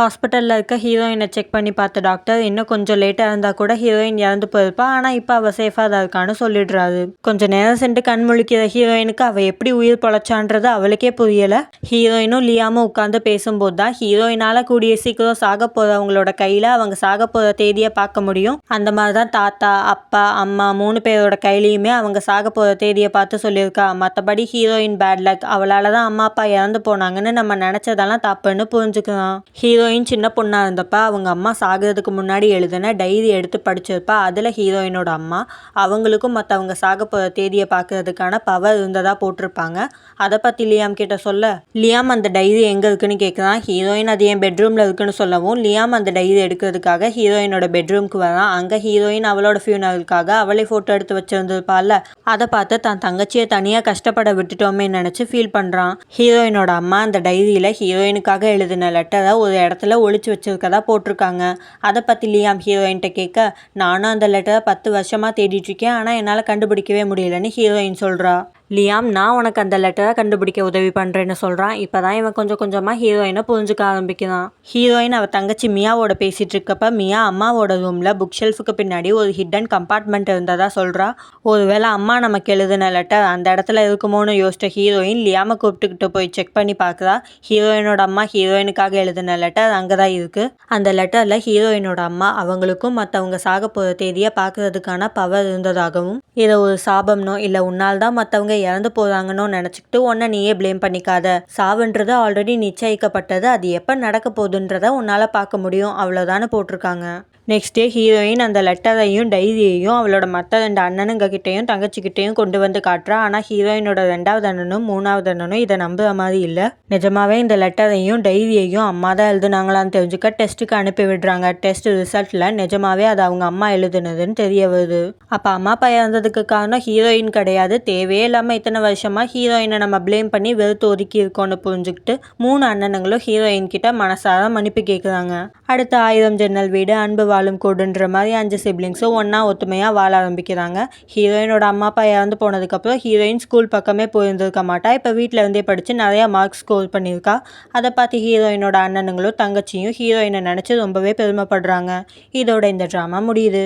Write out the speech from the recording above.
ஹாஸ்பிட்டலில் இருக்க ஹீரோயினை செக் பண்ணி பார்த்த டாக்டர் இன்னும் கொஞ்சம் லேட்டாக இருந்தால் கூட ஹீரோயின் இறந்து போயிருப்பா, ஆனால் இப்போ அவள் சேஃபாக தான் இருக்கான்னு சொல்லிடுறாரு. கொஞ்சம் நேரம் சென்று கண் முழிக்கிற ஹீரோயினுக்கு அவள் எப்படி உயிர் பொழைச்சான்றது அவளுக்கே புரியலை. ஹீரோயினும் லியாமும் உட்காந்து பேசும்போது தான் ஹீரோயினால் கூடிய சீக்கிரம் சாக போகிறவங்களோட கையில் அவங்க சாக போகிற தேதியை பார்க்க முடியும். அந்த மாதிரி தான் தாத்தா, அப்பா, அம்மா 3 பேரோட கையிலையுமே அவங்க சாக போகிற தேதியை பார்த்து சொல்லியிருக்கா. மற்றபடி ஹீரோயின் பேட் லக், அவளால் தான் அம்மா அப்பா இறந்து போனாங்கன்னு நம்ம நினச்சதெல்லாம் தப்புன்னு புரிஞ்சுக்கலாம். ஹீரோயின் சின்ன பொண்ணாக இருந்தப்ப அவங்க அம்மா சாகிறதுக்கு முன்னாடி எழுதின டைரி எடுத்து படிச்சிருப்பா. அதில் ஹீரோயினோட அம்மா அவங்களுக்கும் மற்றவங்க சாக போகிற தேதியை பார்க்கறதுக்கான பவர் இருந்ததாக போட்டிருப்பாங்க. அதை பற்றி லியாம் கிட்ட சொல்ல, லியாம் அந்த டைரி எங்கே இருக்குன்னு கேட்குறான். ஹீரோயின் அது என் பெட்ரூமில் இருக்குன்னு சொல்லவும் லியாம் அந்த டைரி எடுக்கிறதுக்காக ஹீரோயினோட பெட்ரூம்க்கு வரான். அங்கே ஹீரோயின் அவளோட ஃபியூனலுக்காக அவளே ஃபோட்டோ எடுத்து வச்சிருந்துருப்பாள். அதை பார்த்து தான் தங்கச்சியை தனியாக கஷ்டப்பட விட்டுட்டோமே நினச்சி ஃபீல் பண்ணுறான். ஹீரோயினோட அம்மா அந்த டைரியில் ஹீரோயினுக்காக எழுதின லெட்டரை ஒரு இடத்துல ஒளிச்சு வச்சிருக்கதா போட்டிருக்காங்க. அதை பற்றி லியாம் ஹீரோயின்கிட்ட கேட்க, நானும் அந்த லெட்டரை 10 வருஷமாக தேடிட்டுருக்கேன், ஆனால் என்னால் கண்டுபிடிக்கவே முடியலன்னு ஹீரோயின் சொல்கிறா. லியாம், நான் உனக்கு அந்த லெட்டரை கண்டுபிடிக்க உதவி பண்ணுறேன்னு சொல்கிறான். இப்போ தான் இவன் கொஞ்சம் கொஞ்சமாக ஹீரோயினை புரிஞ்சுக்க ஆரம்பிக்கிறான். ஹீரோயின் அவள் தங்கச்சி மியாவோட பேசிகிட்டு இருக்கப்ப மியா அம்மாவோட ரூமில் புக் ஷெல்ஃபுக்கு பின்னாடி ஒரு ஹிடன் கம்பார்ட்மெண்ட் இருந்ததா சொல்கிறா. ஒருவேளை அம்மா நமக்கு எழுதின லெட்டர் அந்த இடத்துல இருக்குமோன்னு யோசிச்ச ஹீரோயின் லியாமை கூப்பிட்டுக்கிட்டு போய் செக் பண்ணி பார்க்குறா. ஹீரோயினோட அம்மா ஹீரோயினுக்காக எழுதின லெட்டர் அங்கே தான் இருக்குது. அந்த லெட்டரில் ஹீரோயினோட அம்மா அவங்களுக்கும் மற்றவங்க சாக போகிற தேதியை பார்க்கறதுக்கான பவர் இருந்ததாகவும், இதை ஒரு சாபம்னோ இல்லை உன்னால் தான் மற்றவங்க இறந்து போகிறாங்கன்னு நினச்சிக்கிட்டு உன்னை நீயே ப்ளேம் பண்ணிக்காத, சாவுன்றது ஆல்ரெடி நிச்சயிக்கப்பட்டது, அது எப்போ நடக்க போகுதுன்றதை உன்னால் பார்க்க முடியும், அவ்வளோதானு போட்டிருக்காங்க. நெக்ஸ்ட் டே ஹீரோயின் அந்த லெட்டரையும் டைரியையும் அவளோட மற்ற 2 அண்ணனுங்ககிட்டையும் தங்கச்சிக்கிட்டையும் கொண்டு வந்து காட்டுறா. ஆனால் ஹீரோயினோட 2வது அண்ணனும் 3வது அண்ணனும் இதை நம்புற மாதிரி இல்லை. நிஜமாவே இந்த லெட்டரையும் டைரியையும் அம்மா தான் எழுதுனாங்களான்னு தெரிஞ்சுக்க டெஸ்ட்டுக்கு அனுப்பி விடுறாங்க. டெஸ்ட் ரிசல்ட்டில் நிஜமாவே அது அவங்க அம்மா எழுதுனதுன்னு தெரிய வருது. அப்போ அம்மா அப்பா இறந்ததுக்கு காரணம் ஹீரோயின் கிடையாது, தேவையே இல்லாமல் இத்தனை வருஷமாக ஹீரோயினை நம்ம ப்ளேம் பண்ணி வெறுத்து ஒதுக்கி இருக்கோன்னு புரிஞ்சுக்கிட்டு 3 அண்ணனுங்களும் ஹீரோயின் கிட்ட மனசார மன்னிப்பு கேட்குறாங்க. அடுத்த 1000 ஜன்னல் வீடு, அன்பு வாழும் கூடுன்ற மாதிரி 5 சிப்ளிங்ஸும் ஒன்றா ஒத்துமையாக வாழ ஆரம்பிக்கிறாங்க. ஹீரோயினோட அம்மா அப்பா இறந்து போனதுக்கப்புறம் ஹீரோயின் ஸ்கூல் பக்கமே போயிருந்திருக்க மாட்டா. இப்போ வீட்டில் இருந்தே படித்து நிறையா மார்க்ஸ் ஸ்கோர் பண்ணியிருக்கா. அதை பார்த்து ஹீரோயினோட அண்ணனுங்களும் தங்கச்சியும் ஹீரோயினை நினச்சி ரொம்பவே பெருமைப்படுறாங்க. இதோட இந்த ட்ராமா முடியுது.